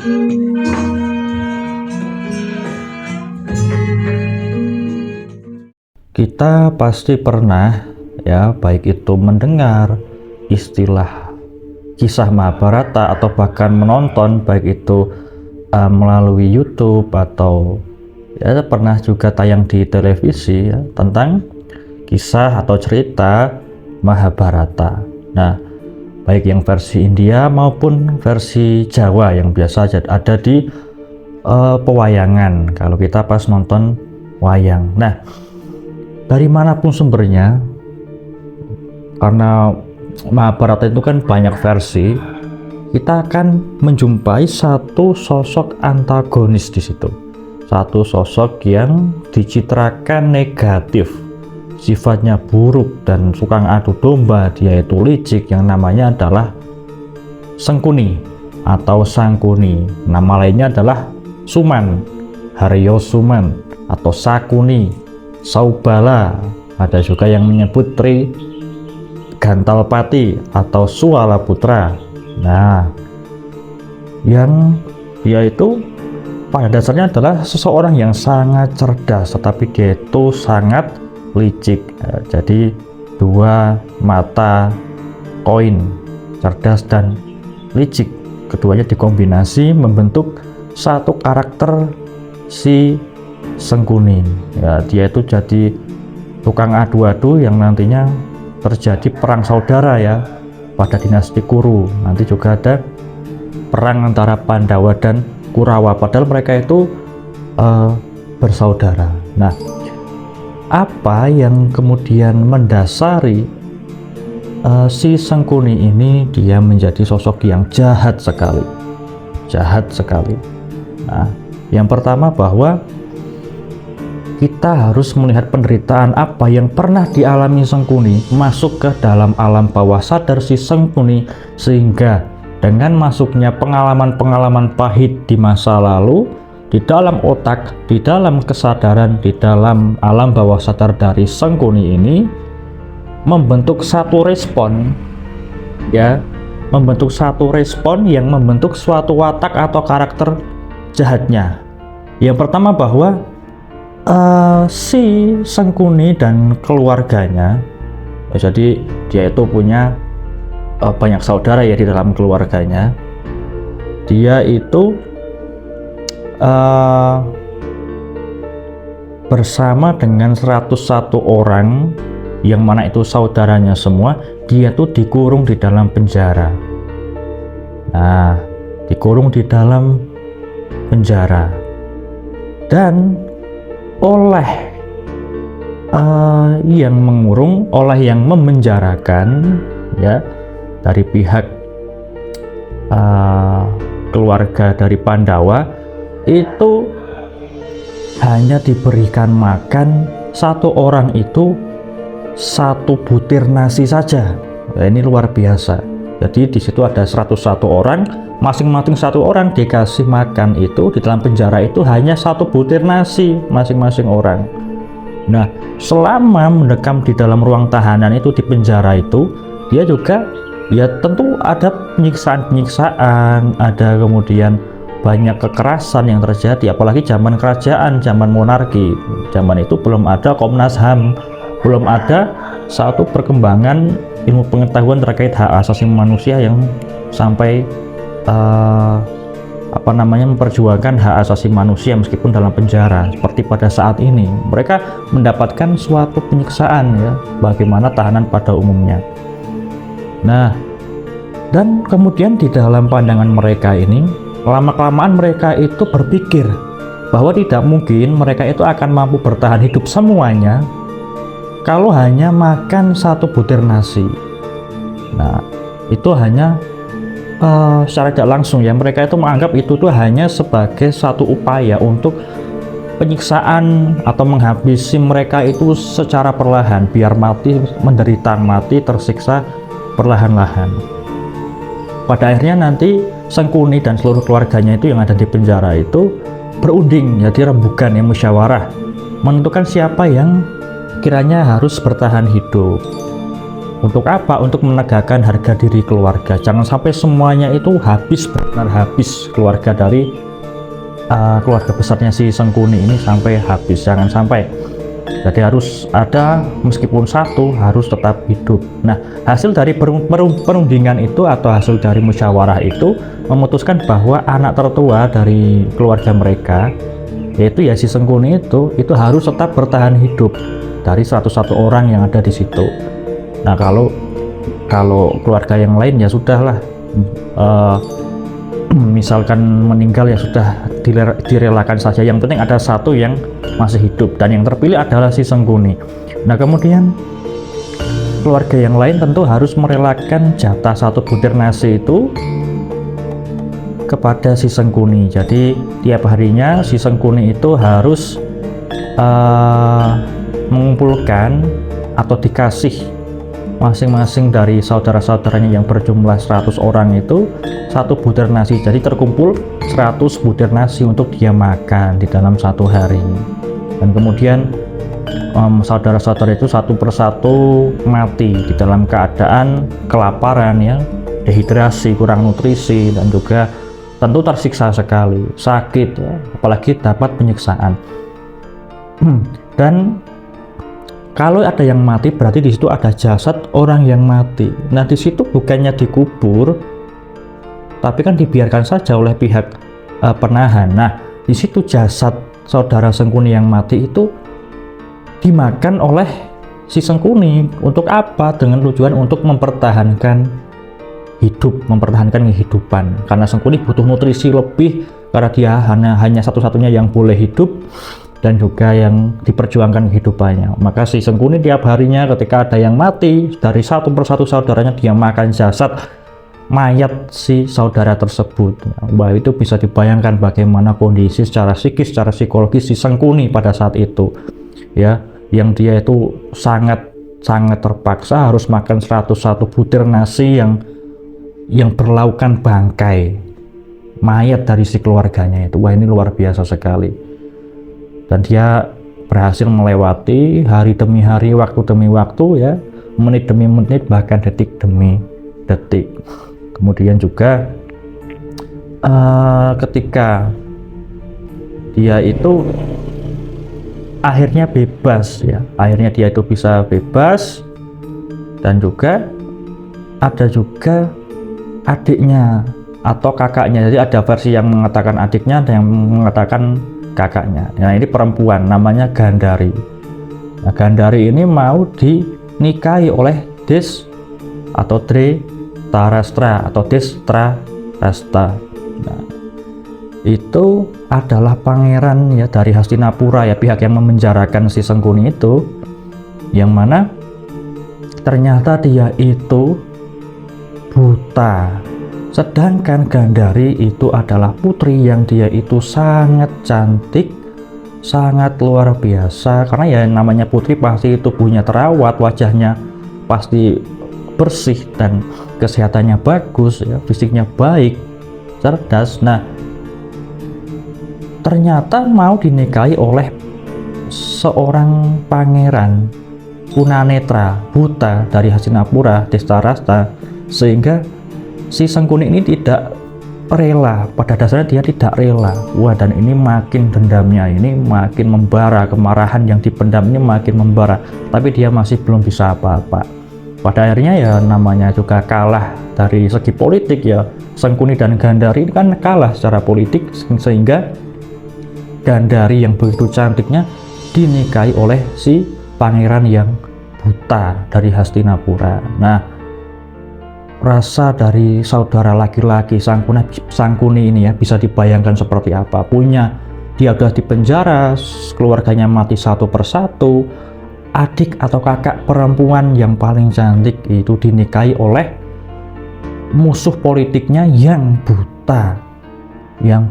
Kita pasti pernah ya, baik itu mendengar istilah kisah Mahabharata atau bahkan menonton, baik itu melalui YouTube atau ya pernah juga tayang di televisi ya, tentang kisah atau cerita Mahabharata. Nah, baik yang versi India maupun versi Jawa yang biasa ada di pewayangan kalau kita pas nonton wayang. Nah, dari manapun sumbernya, karena Mahabharata itu kan banyak versi, kita akan menjumpai satu sosok antagonis di situ, satu sosok yang dicitrakan negatif, sifatnya buruk dan suka adu domba, dia itu licik, yang namanya adalah Sengkuni atau Sangkuni. Nama lainnya adalah Suman, Haryo Suman atau Sakuni, Saubala, ada juga yang menyebut Tri Gantalpati atau Suala Putra. Nah, yang dia itu pada dasarnya adalah seseorang yang sangat cerdas, tetapi dia itu sangat licik. Jadi dua mata koin, cerdas dan licik, keduanya dikombinasi membentuk satu karakter si Sengkuni. Ya, dia itu jadi tukang adu-adu yang nantinya terjadi perang saudara ya pada dinasti Kuru. Nanti juga ada perang antara Pandawa dan Kurawa, padahal mereka itu bersaudara. Nah, apa yang kemudian mendasari si Sengkuni ini dia menjadi sosok yang jahat sekali, jahat sekali. Nah, yang pertama bahwa kita harus melihat penderitaan apa yang pernah dialami Sengkuni masuk ke dalam alam bawah sadar si Sengkuni, sehingga dengan masuknya pengalaman-pengalaman pahit di masa lalu di dalam otak, di dalam kesadaran, di dalam alam bawah sadar dari Sengkuni ini membentuk satu respon ya, membentuk satu respon yang membentuk suatu watak atau karakter jahatnya. Yang pertama bahwa si Sengkuni dan keluarganya, jadi dia itu punya banyak saudara ya di dalam keluarganya. Dia itu bersama dengan 101 orang yang mana itu saudaranya semua, dia tuh dikurung di dalam penjara. Nah, dikurung di dalam penjara, dan oleh yang mengurung, oleh yang memenjarakan ya, dari pihak keluarga dari Pandawa itu hanya diberikan makan satu orang itu satu butir nasi saja. Nah, ini luar biasa. Jadi di situ ada 101 orang, masing-masing satu orang dikasih makan itu di dalam penjara itu hanya satu butir nasi masing-masing orang. Nah, selama mendekam di dalam ruang tahanan itu di penjara itu, dia juga ya tentu ada penyiksaan-penyiksaan, ada kemudian banyak kekerasan yang terjadi, apalagi zaman kerajaan, zaman monarki. Zaman itu belum ada Komnas HAM, belum ada satu perkembangan ilmu pengetahuan terkait hak asasi manusia yang sampai memperjuangkan hak asasi manusia meskipun dalam penjara. Seperti pada saat ini mereka mendapatkan suatu penyiksaan ya, bagaimana tahanan pada umumnya. Nah, dan kemudian di dalam pandangan mereka ini, lama-kelamaan mereka itu berpikir bahwa tidak mungkin mereka itu akan mampu bertahan hidup semuanya kalau hanya makan satu butir nasi. Nah, itu hanya secara tidak langsung ya, mereka itu menganggap itu tuh hanya sebagai satu upaya untuk penyiksaan atau menghabisi mereka itu secara perlahan, biar mati, menderita mati, tersiksa perlahan-lahan. Pada akhirnya nanti Sengkuni dan seluruh keluarganya itu yang ada di penjara itu berunding, jadi rembukan ya, musyawarah menentukan siapa yang kiranya harus bertahan hidup. Untuk apa? Untuk menegakkan harga diri keluarga. Jangan sampai semuanya itu habis, benar habis keluarga dari keluarga besarnya si Sengkuni ini sampai habis. Jangan sampai. Jadi harus ada, meskipun satu harus tetap hidup. Nah, hasil dari perundingan itu atau hasil dari musyawarah itu memutuskan bahwa anak tertua dari keluarga mereka, yaitu ya si Sengkuni itu harus tetap bertahan hidup dari 101 orang yang ada di situ. Nah, kalau keluarga yang lain ya sudahlah, misalkan meninggal ya sudah direlakan saja. Yang penting ada satu yang masih hidup, dan yang terpilih adalah si Sengkuni. Nah, kemudian keluarga yang lain tentu harus merelakan jatah 1 butir nasi itu kepada si Sengkuni. Jadi tiap harinya si Sengkuni itu harus mengumpulkan atau dikasih masing-masing dari saudara-saudaranya yang berjumlah 100 orang itu 1 butir nasi. Jadi terkumpul 100 butir nasi untuk dia makan di dalam 1 hari. Dan kemudian saudara-saudara itu satu persatu mati di dalam keadaan kelaparan, ya, dehidrasi, kurang nutrisi, dan juga tentu tersiksa sekali, sakit, ya, apalagi dapat penyiksaan. Dan kalau ada yang mati, berarti di situ ada jasad orang yang mati. Nah, di situ bukannya dikubur, tapi kan dibiarkan saja oleh pihak penahan. Nah, di situ jasad saudara Sengkuni yang mati itu dimakan oleh si Sengkuni. Untuk apa? Dengan tujuan untuk mempertahankan hidup, mempertahankan kehidupan. Karena Sengkuni butuh nutrisi lebih, karena dia hanya satu-satunya yang boleh hidup dan juga yang diperjuangkan kehidupannya. Maka si Sengkuni tiap harinya ketika ada yang mati, dari satu persatu saudaranya dia makan jasad mayat si saudara tersebut. Wah, itu bisa dibayangkan bagaimana kondisi secara psikis, secara psikologis si Sengkuni pada saat itu, ya, yang dia itu sangat terpaksa harus makan 101 butir nasi yang berlaukan bangkai mayat dari si keluarganya itu. Wah, ini luar biasa sekali. Dan dia berhasil melewati hari demi hari, waktu demi waktu, ya, menit demi menit, bahkan detik demi detik. Kemudian juga ketika dia itu akhirnya bebas, ya, akhirnya dia itu bisa bebas, dan juga ada juga adiknya atau kakaknya. Jadi ada versi yang mengatakan adiknya, ada yang mengatakan kakaknya. Nah, ini perempuan namanya Gandari. Nah, Gandari ini mau dinikahi oleh Des atau Dretarastra atau Destrarasta. Nah, itu adalah pangeran, ya, dari Hastinapura, ya, pihak yang memenjarakan si Sengkuni itu, yang mana ternyata dia itu buta. Sedangkan Gandari itu adalah putri yang dia itu sangat cantik, sangat luar biasa. Karena ya namanya putri pasti tubuhnya terawat, wajahnya pasti bersih, dan kesehatannya bagus, ya, fisiknya baik, cerdas. Nah, ternyata mau dinikahi oleh seorang pangeran tunanetra buta dari Hastinapura, Destrarasta, sehingga si Sengkuni ini tidak rela. Pada dasarnya dia tidak rela. Wah, dan ini makin dendamnya ini makin membara, kemarahan yang dipendam ini makin membara, tapi dia masih belum bisa apa-apa. Pada akhirnya ya namanya juga kalah dari segi politik, ya. Sengkuni dan Gandari ini kan kalah secara politik, sehingga Gandari yang begitu cantiknya dinikahi oleh si pangeran yang buta dari Hastinapura. Nah, rasa dari saudara laki-laki Sangkuni ini, ya, bisa dibayangkan seperti apa. Dia udah di penjara, keluarganya mati satu persatu, adik atau kakak perempuan yang paling cantik itu dinikahi oleh musuh politiknya yang buta, yang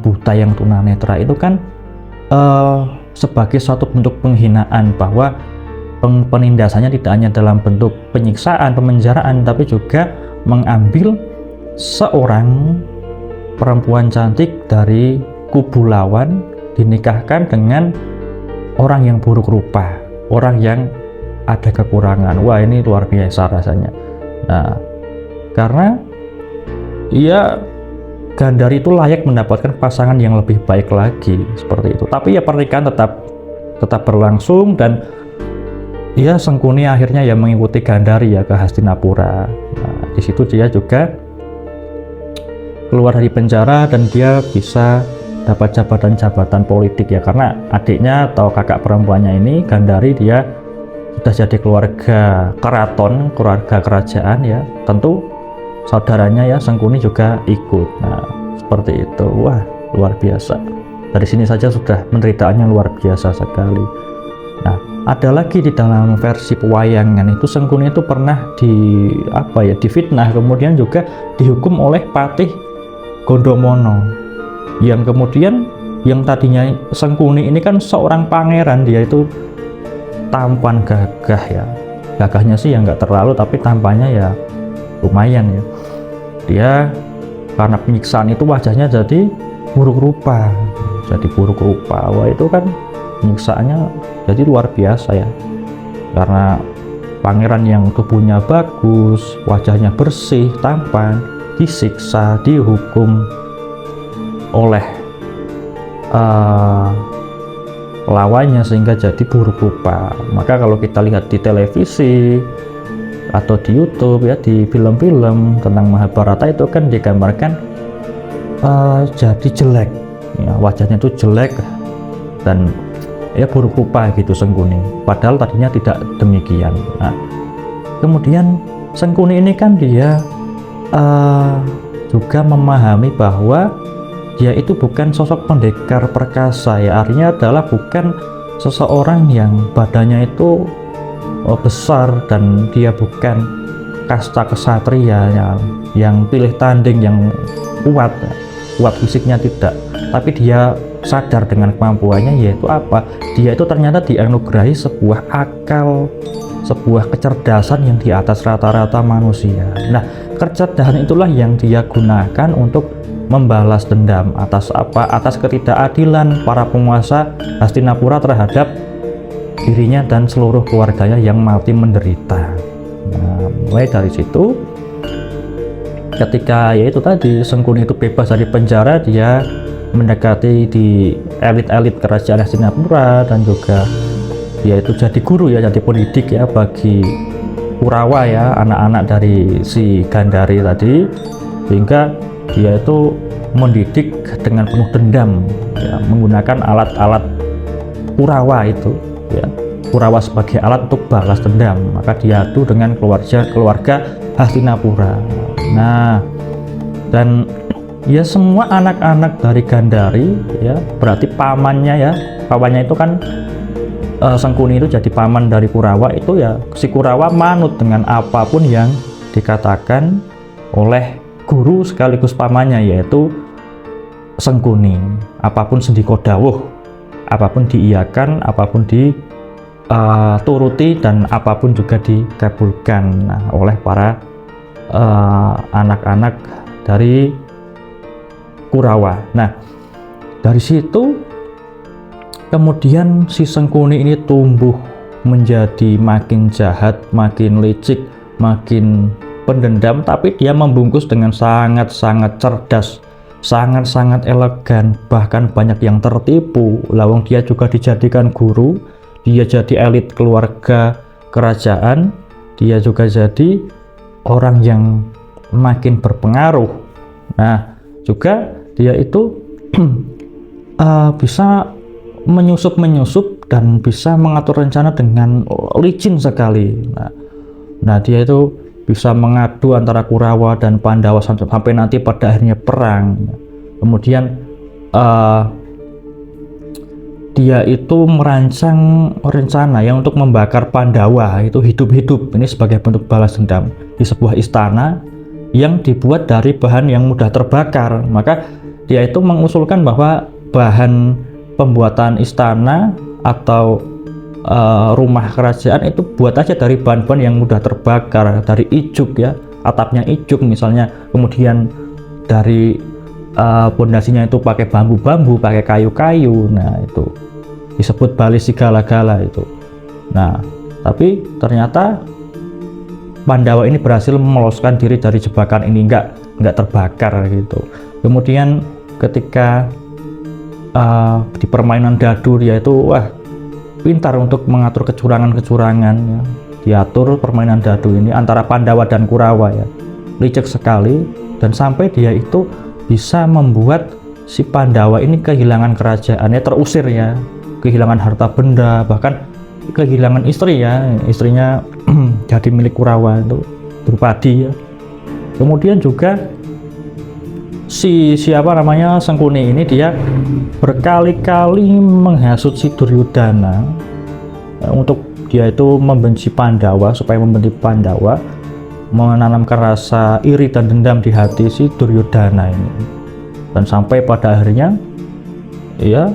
tunanetra. Itu kan sebagai suatu bentuk penghinaan, bahwa penindasannya tidak hanya dalam bentuk penyiksaan, pemenjaraan, tapi juga mengambil seorang perempuan cantik dari kubu lawan, dinikahkan dengan orang yang buruk rupa, orang yang ada kekurangan. Wah, ini luar biasa rasanya. Nah, karena Gandari itu layak mendapatkan pasangan yang lebih baik lagi seperti itu. Tapi pernikahan tetap berlangsung, dan Sangkuni akhirnya mengikuti Gandari ke Hastinapura. Nah, di situ dia juga keluar dari penjara dan dia bisa dapat jabatan-jabatan politik karena adiknya atau kakak perempuannya ini, Gandari, dia sudah jadi keluarga keraton, keluarga kerajaan tentu saudaranya Sangkuni juga ikut. Nah, seperti itu. Wah, luar biasa. Dari sini saja sudah penderitaannya luar biasa sekali. Nah, ada lagi di dalam versi pewayangan itu, Sangkuni itu pernah difitnah, kemudian juga dihukum oleh Patih Gondomono, yang kemudian yang tadinya Sangkuni ini kan seorang pangeran, dia itu tampan, gagah gagahnya sih nggak terlalu, tapi tampannya lumayan dia karena penyiksaan itu wajahnya jadi buruk rupa. Wah, itu kan penyiksaannya jadi luar biasa karena pangeran yang tubuhnya bagus, wajahnya bersih, tampan, disiksa, dihukum oleh lawannya sehingga jadi buruk rupa. Maka kalau kita lihat di televisi atau di YouTube di film-film tentang Mahabharata itu kan digambarkan jadi jelek, wajahnya itu jelek dan buruk rupa gitu Sangkuni, padahal tadinya tidak demikian. Nah, kemudian Sangkuni ini kan dia juga memahami bahwa dia itu bukan sosok pendekar perkasa, artinya adalah bukan seseorang yang badannya itu besar, dan dia bukan kasta kesatria yang pilih tanding, yang kuat fisiknya, tidak. Tapi dia sadar dengan kemampuannya, yaitu dia itu ternyata dianugerahi sebuah akal, sebuah kecerdasan yang di atas rata-rata manusia. Nah, kecerdasan itulah yang dia gunakan untuk membalas dendam atas ketidakadilan para penguasa Hastinapura terhadap dirinya dan seluruh keluarganya yang mati menderita. Nah, mulai dari situ, ketika Sangkuni itu bebas dari penjara, dia mendekati di elit-elit kerajaan Hastinapura, dan juga dia itu jadi guru jadi pendidik bagi Kurawa anak-anak dari si Gandari tadi, sehingga dia itu mendidik dengan penuh dendam menggunakan alat-alat Kurawa itu Kurawa sebagai alat untuk balas dendam. Maka diadu dengan keluarga Hastinapura. Nah, dan semua anak-anak dari Gandari berarti pamannya itu kan Sangkuni itu jadi paman dari Kurawa itu, si Kurawa manut dengan apapun yang dikatakan oleh guru sekaligus pamannya, yaitu Sangkuni. Apapun sendika dawuh, apapun diiyakan, apapun dituruti, dan apapun juga dikabulkan oleh para anak-anak dari Kurawa. Nah, dari situ kemudian si Sangkuni ini tumbuh menjadi makin jahat, makin licik, makin pendendam, tapi dia membungkus dengan sangat-sangat cerdas, sangat-sangat elegan, bahkan banyak yang tertipu. Lawang dia juga dijadikan guru, dia jadi elit keluarga kerajaan, dia juga jadi orang yang makin berpengaruh. Nah, juga dia itu bisa menyusup dan bisa mengatur rencana dengan licin sekali. Nah, dia itu bisa mengadu antara Kurawa dan Pandawa sampai nanti pada akhirnya perang. Kemudian dia itu merancang rencana untuk membakar Pandawa itu hidup-hidup, ini sebagai bentuk balas dendam, di sebuah istana yang dibuat dari bahan yang mudah terbakar. Maka dia itu mengusulkan bahwa bahan pembuatan istana atau rumah kerajaan itu buat aja dari bahan-bahan yang mudah terbakar, dari ijuk atapnya ijuk misalnya, kemudian dari pondasinya itu pakai bambu-bambu, pakai kayu-kayu. Nah, itu disebut bali sigala-gala itu. Nah, Tapi ternyata Pandawa ini berhasil meloloskan diri dari jebakan ini, nggak terbakar gitu. Kemudian ketika di permainan dadu, dia itu pintar untuk mengatur kecurangan-kecurangan ya. Diatur permainan dadu ini antara Pandawa dan Kurawa ya, licik sekali, dan sampai dia itu bisa membuat si Pandawa ini kehilangan kerajaannya, terusir ya, kehilangan harta benda, bahkan kehilangan istri ya, istrinya jadi milik Kurawa itu Drupadi ya. Kemudian juga Sangkuni ini dia berkali-kali menghasut si Duryudana untuk dia itu membenci Pandawa, supaya membenci Pandawa, menanamkan rasa iri dan dendam di hati si Duryudana ini. Dan sampai pada akhirnya ya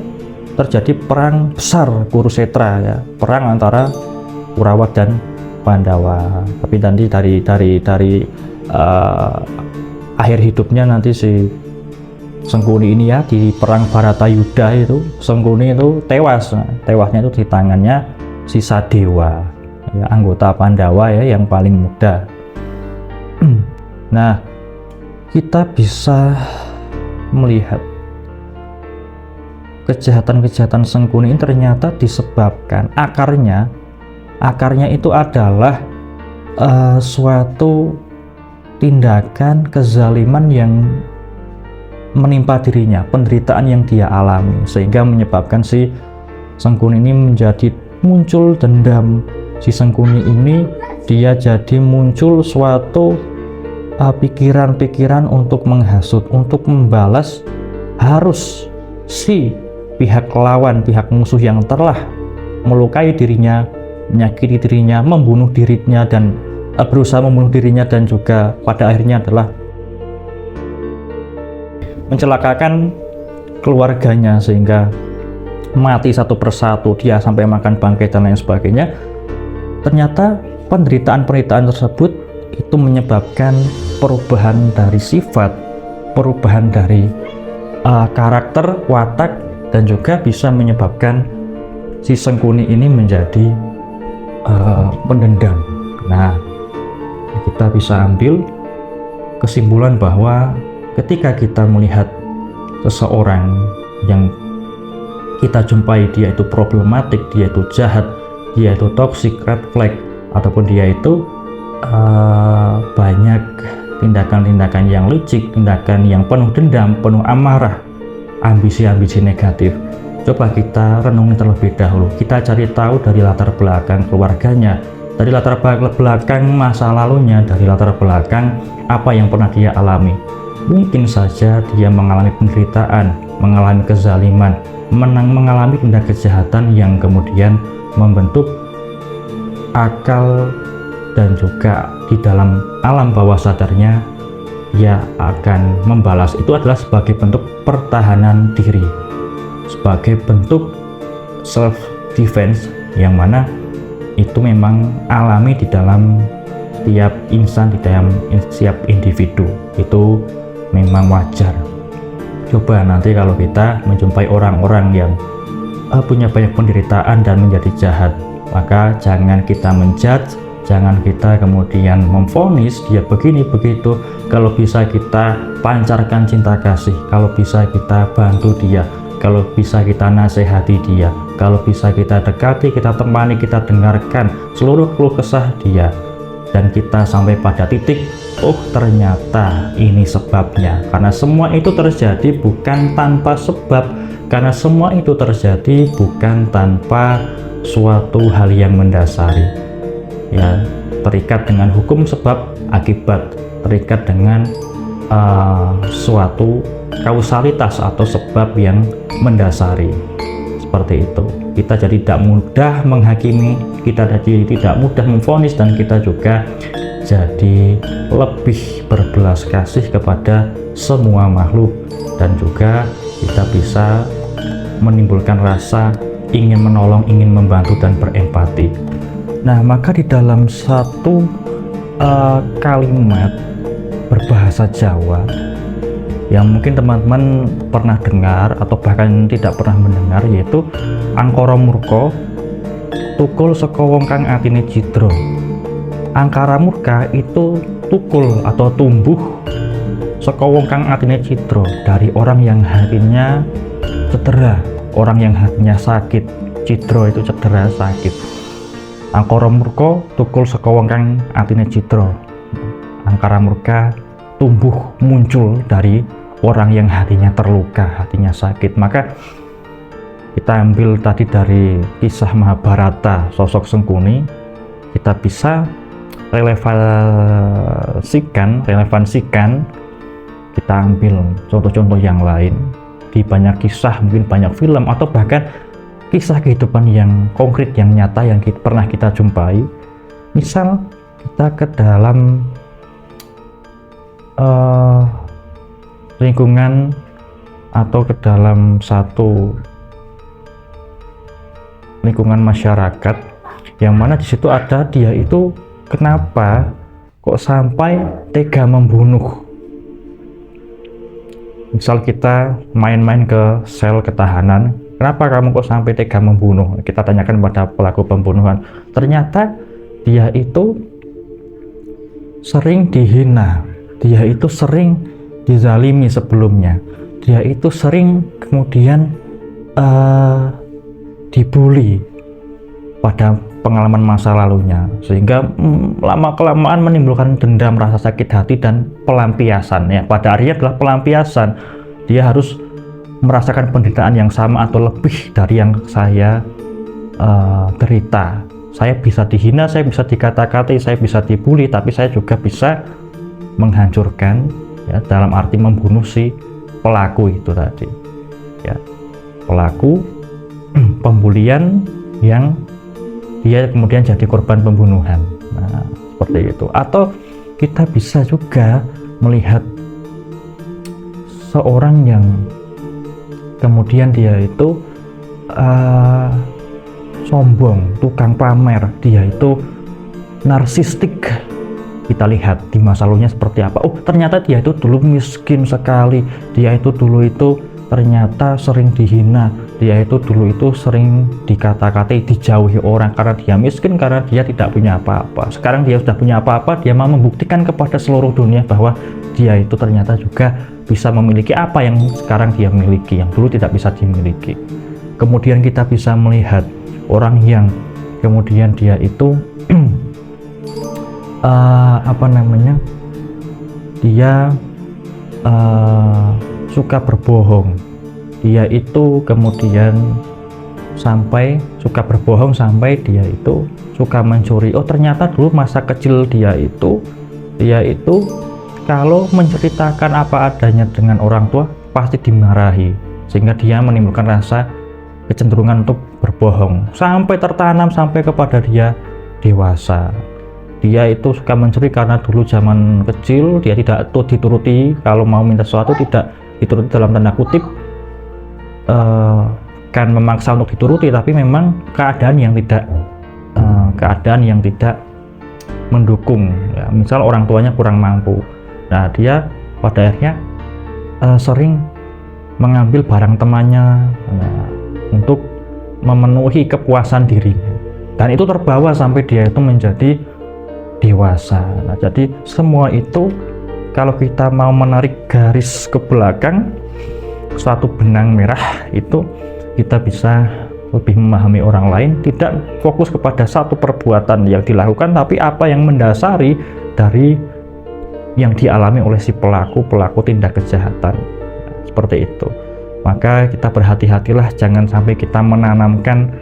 terjadi perang besar Kurusetra ya, perang antara Kurawa dan Pandawa. Tapi nanti dari akhir hidupnya nanti si Sangkuni ini ya, di perang Bharatayuddha itu Sangkuni itu tewas. Nah, tewasnya itu di tangannya si Sadewa ya, anggota Pandawa ya, yang paling muda. Nah, kita bisa melihat kejahatan-kejahatan Sangkuni ini ternyata disebabkan akarnya itu adalah suatu tindakan kezaliman yang menimpa dirinya, penderitaan yang dia alami, sehingga menyebabkan si Sangkuni ini menjadi muncul dendam. Si Sangkuni ini dia jadi muncul suatu pikiran-pikiran untuk menghasut, untuk membalas, harus si pihak lawan, pihak musuh yang telah melukai dirinya, menyakiti dirinya, membunuh dirinya, dan berusaha membunuh dirinya, dan juga pada akhirnya adalah mencelakakan keluarganya sehingga mati satu persatu, dia sampai makan bangkai dan lain sebagainya. Ternyata penderitaan-penderitaan tersebut itu menyebabkan perubahan dari sifat, perubahan dari karakter, watak, dan juga bisa menyebabkan si Sangkuni ini menjadi pendendam. Nah, kita bisa ambil kesimpulan bahwa ketika kita melihat seseorang yang kita jumpai dia itu problematik, dia itu jahat, dia itu toxic, red flag, ataupun dia itu banyak tindakan-tindakan yang licik, tindakan yang penuh dendam, penuh amarah, ambisi-ambisi negatif, coba kita renungi terlebih dahulu. Kita cari tahu dari latar belakang keluarganya, dari latar belakang masa lalunya, dari latar belakang apa yang pernah dia alami. Mungkin saja dia mengalami penderitaan, mengalami kezaliman, mengalami tindak kejahatan yang kemudian membentuk akal, dan juga di dalam alam bawah sadarnya ia akan membalas. Itu adalah sebagai bentuk pertahanan diri, sebagai bentuk self defense, yang mana itu memang alami di dalam tiap insan, di dalam setiap individu. Itu memang wajar. Coba nanti kalau kita menjumpai orang-orang yang punya banyak penderitaan dan menjadi jahat, maka jangan kita menjudge, jangan kita kemudian memvonis dia begini begitu. Kalau bisa kita pancarkan cinta kasih, kalau bisa kita bantu dia, kalau bisa kita nasihati dia, kalau bisa kita dekati, kita temani, kita dengarkan seluruh keluh kesah dia, dan kita sampai pada titik, oh ternyata ini sebabnya. Karena semua itu terjadi bukan tanpa sebab, karena semua itu terjadi bukan tanpa suatu hal yang mendasari ya, terikat dengan hukum sebab akibat, terikat dengan suatu kausalitas atau sebab yang mendasari. Seperti itu, kita jadi tidak mudah menghakimi, kita jadi tidak mudah memvonis, dan kita juga jadi lebih berbelas kasih kepada semua makhluk, dan juga kita bisa menimbulkan rasa ingin menolong, ingin membantu, dan berempati. Nah, maka di dalam satu kalimat berbahasa Jawa yang mungkin teman-teman pernah dengar atau bahkan tidak pernah mendengar, yaitu angkara murka tukul saka wong kang atine cidra. Angkara murka itu tukul atau tumbuh saka wong kang atine cidra, dari orang yang hatinya cedera, orang yang hatinya sakit. Cidra itu cedera, sakit. Angkara murka tukul saka wong kang atine cidra. Angkara murka tumbuh muncul dari orang yang hatinya terluka, hatinya sakit. Maka kita ambil tadi dari kisah Mahabharata, sosok Sengkuni, kita bisa relevansikan, kita ambil contoh-contoh yang lain di banyak kisah, mungkin banyak film, atau bahkan kisah kehidupan yang konkret, yang nyata, yang pernah kita jumpai. Misal kita ke dalam lingkungan atau ke dalam satu lingkungan masyarakat, yang mana di situ ada dia itu kenapa kok sampai tega membunuh. Misal kita main-main ke sel ketahanan, kenapa kamu kok sampai tega membunuh? Kita tanyakan pada pelaku pembunuhan. Ternyata dia itu sering dihina, dia itu sering dizalimi sebelumnya, dia itu sering kemudian dibully pada pengalaman masa lalunya, sehingga lama-kelamaan menimbulkan dendam, rasa sakit hati, dan pelampiasan. Ya, pada akhirnya adalah pelampiasan. Dia harus merasakan penderitaan yang sama atau lebih dari yang saya derita. Saya bisa dihina, saya bisa dikata-katai, saya bisa dibully, tapi saya juga bisa menghancurkan, ya, dalam arti membunuh si pelaku itu tadi, ya, pelaku pembulian yang dia kemudian jadi korban pembunuhan. Nah, seperti itu. Atau kita bisa juga melihat seorang yang kemudian dia itu sombong, tukang pamer, dia itu narsistik. Kita lihat di masa lalunya seperti apa. Oh, ternyata dia itu dulu miskin sekali, dia itu dulu itu ternyata sering dihina, dia itu dulu itu sering dikata-katai, dijauhi orang karena dia miskin, karena dia tidak punya apa-apa. Sekarang dia sudah punya apa-apa, dia mau membuktikan kepada seluruh dunia bahwa dia itu ternyata juga bisa memiliki apa yang sekarang dia miliki, yang dulu tidak bisa dimiliki. Kemudian kita bisa melihat orang yang kemudian dia itu dia suka berbohong, dia itu kemudian sampai suka berbohong sampai dia itu suka mencuri. Oh, ternyata dulu masa kecil dia itu kalau menceritakan apa adanya dengan orang tua pasti dimarahi, sehingga dia menimbulkan rasa kecenderungan untuk berbohong sampai tertanam sampai kepada dia dewasa. Dia itu suka mencuri karena dulu zaman kecil dia tidak dituruti, kalau mau minta sesuatu tidak dituruti dalam tanda kutip, kan memaksa untuk dituruti, tapi memang keadaan yang tidak mendukung, ya. Misal orang tuanya kurang mampu, nah dia pada akhirnya sering mengambil barang temannya, nah, untuk memenuhi kepuasan dirinya, dan itu terbawa sampai dia itu menjadi dewasa. Nah, jadi semua itu kalau kita mau menarik garis ke belakang suatu benang merah, itu kita bisa lebih memahami orang lain, tidak fokus kepada satu perbuatan yang dilakukan, tapi apa yang mendasari dari yang dialami oleh si pelaku tindak kejahatan. Seperti itu. Maka kita berhati-hatilah, jangan sampai kita menanamkan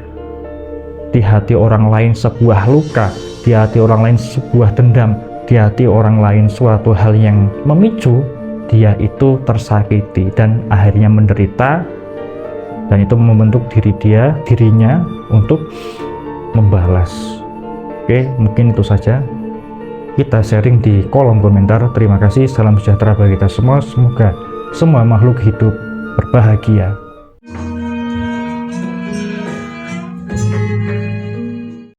di hati orang lain sebuah luka, di hati orang lain sebuah dendam, di hati orang lain suatu hal yang memicu dia itu tersakiti dan akhirnya menderita, dan itu membentuk dirinya untuk membalas. Oke, mungkin itu saja kita sharing di kolom komentar. Terima kasih, salam sejahtera bagi kita semua, semoga semua makhluk hidup berbahagia.